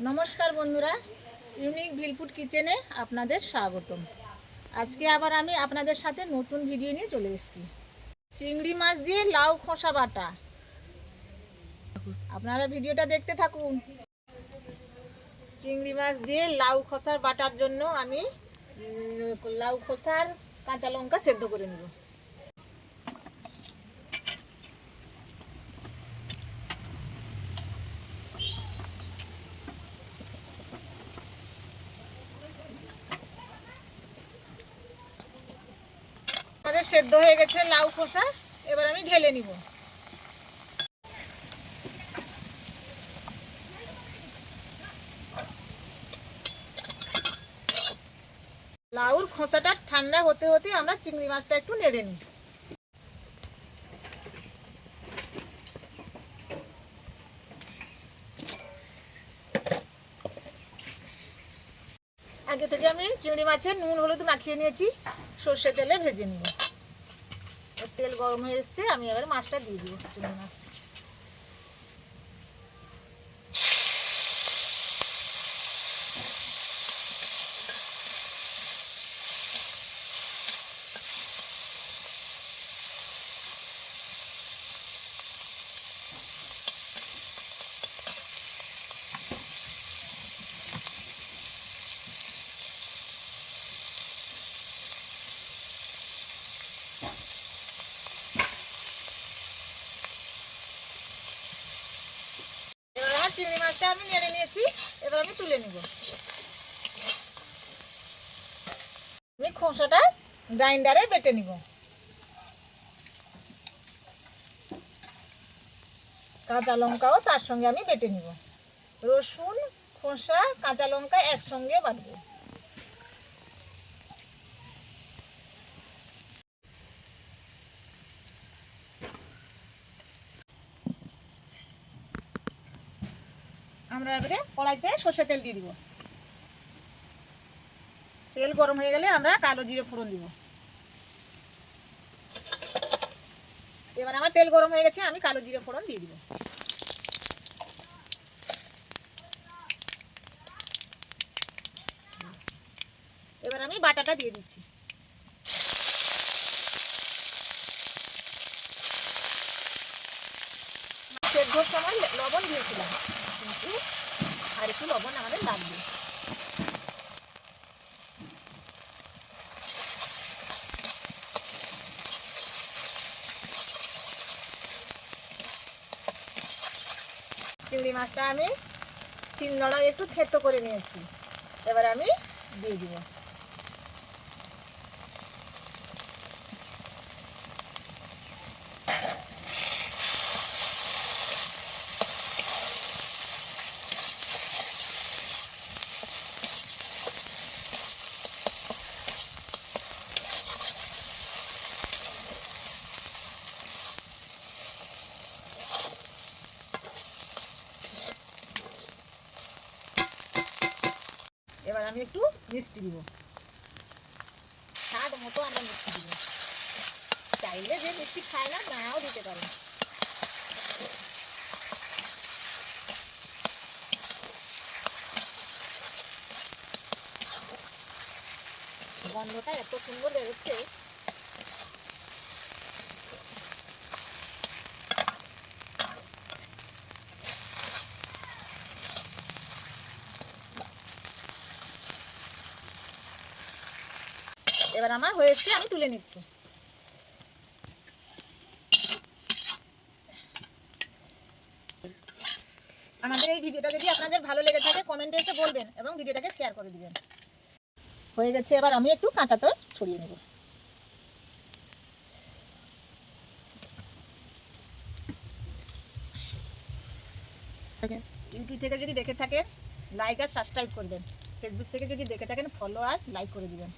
নমস্কার বন্ধুরা, ইউনিক ভিলফুড কিচেনে আপনাদের স্বাগতম। আজকে আবার আমি আপনাদের সাথে নতুন ভিডিও নিয়ে চলে এসেছি। চিংড়ি মাছ দিয়ে লাউ খোসা বাটা। আপনারা ভিডিওটা দেখতে থাকুন। চিংড়ি মাছ দিয়ে লাউ খোসার বাটার জন্য আমি লাউ খোসার কাঁচা লঙ্কা সেদ্ধ করে নেব। আমাদের সেদ্ধ হয়ে গেছে লাউ খোসা, এবার আমি ঢেলে নিব। লাউর খোসাটা ঠান্ডা হতে হতে আমরা চিংড়ি মাছটা একটু নেড়ে নিই। আগে থেকে আমি চিংড়ি মাছের নুন হলুদ মাখিয়ে নিয়েছি, সর্ষে তেলে ভেজে নিব। তেল গরম হয়ে এসছে, আমি এবার মাছটা দিয়ে দিব। চিংড়ি মাছটা চিংড়ি মাছটা আমি নেড়ে নিয়েছি, এবার আমি তুলে নিব। আমি খোসাটা গ্রাইন্ডারে বেটে নিব। কাঁচা লঙ্কাও তার সঙ্গে আমি বেটে নিব। রসুন, খোসা, কাঁচা লঙ্কা একসঙ্গে বাটবো। আমরা এবারে কড়াইতে সর্ষে তেল দিয়ে দিব। তেল গরম হয়ে গেলে আমরা কালো জিরে ফোড়ন দিব। এবার আমার তেল গরম হয়ে গেছে, আমি কালো জিরে ফোড়ন দিয়ে দিব। এবার আমি বাটাটা দিয়ে দিচ্ছি। সেদ্ধর সময় লবণ দিয়েছিলাম, কিন্তু আর একটু লবণ আমাদের লাগবে। চিংড়ি মাছটা আমি শিলনোড়ায় একটু থেতো করে নিয়েছি, এবার আমি দিয়ে দিব। এবার আমি একটু মিষ্টি দিব, স্বাদ মতো আমরা মিষ্টি দিব। চাইলে যে মিষ্টি খায় না, নাও দিতে পারেন। গন্ধটা এত সুন্দর বেরোচ্ছে। এবার আমার হয়েছে, আমি তুলে নিচ্ছি। আমাদের এই ভিডিওটা যদি আপনাদের ভালো লেগে থাকে কমেন্টে এসে বলবেন এবং ভিডিওটাকে শেয়ার করে দিবেন। হয়ে গেছে, এবার আমি একটু কাঁচা তেল ছড়িয়ে নেব। ইউটিউব থেকে যদি দেখে থাকেন লাইক আর সাবস্ক্রাইব করবেন, ফেসবুক থেকে যদি দেখে থাকেন ফলো আর লাইক করে দিবেন।